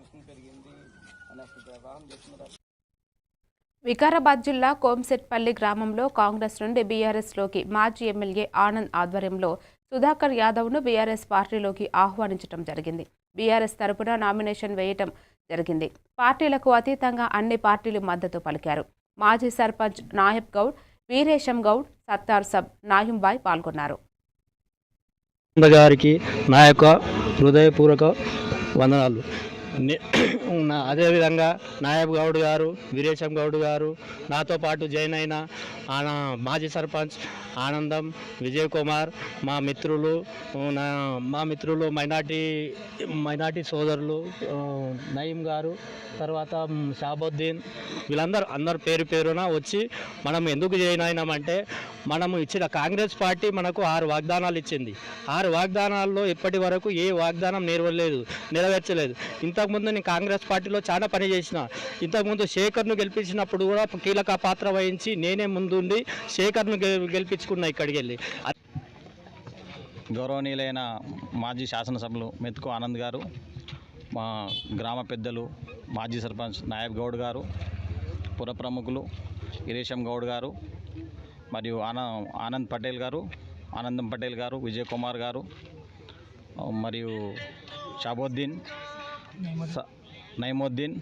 Sanction పెరిగింది అనేసి వ్యవహారం చేస్తున్నారు. వికారాబాద్ జిల్లా కోంసెట్పల్లి గ్రామంలో కాంగ్రెస్ నుండి బీఆర్ఎస్లోకి మాజీ ఎమ్మెల్యే ఆనంద్ ఆధ్వర్యంలో సుధాకర్ యాదవ్ను బీఆర్ఎస్ పార్టీలోకి ఆహ్వానించడం జరిగింది. బీఆర్ఎస్ తరపున నామినేషన్ వేయటం జరిగింది. పార్టీలకు అతీతంగా అన్ని పార్టీలు మద్దతు పలికారు. మాజీ సర్పంచ్ నాయబ్ గౌడ్, వీరేశం గౌడ్, సత్తార్ సబ్ నాయంబాయ్ పాల్గొన్నారు. గారికి నా యొక్క హృదయపూర్వక వందనాలు. అదేవిధంగా నాయబ్ గౌడ్ గారు, వీరేశం గౌడ్ గారు, నాతో పాటు జాయిన్ అయిన మాజీ సర్పంచ్ ఆనందం, విజయ్ కుమార్, మా మిత్రులు మైనార్టీ సోదరులు నయీం గారు, తర్వాత షాబుద్దీన్, అందరు పేరు పేరున వచ్చి మనం ఎందుకు జాయిన్ అయినామంటే, మనము ఇచ్చిన కాంగ్రెస్ పార్టీ మనకు 6 వాగ్దానాలు ఇచ్చింది. 6 వాగ్దానాల్లో ఇప్పటి వరకు ఏ వాగ్దానం నెరవేర్చలేదు. ఇంతకుముందు నేను కాంగ్రెస్ పార్టీలో చాలా పని చేసిన. ఇంతకుముందు శేఖర్ను గెలిపించినప్పుడు కూడా కీలక పాత్ర వహించి నేనే ముందుండి శేఖర్ను గెలిపించుకున్నా ఇక్కడికి వెళ్ళి. గౌరవనీయులైన మాజీ శాసనసభ్యులు మెతుకు ఆనంద్ గారు, మా గ్రామ పెద్దలు మాజీ సర్పంచ్ నాయబ్ గౌడ్ గారు, పుర ప్రముఖులు వీరేశం గౌడ్ గారు, మరియు ఆనందం పటేల్ గారు, విజయ్ కుమార్ గారు, మరియు షాబుద్దీన్, నయీముద్దీన్,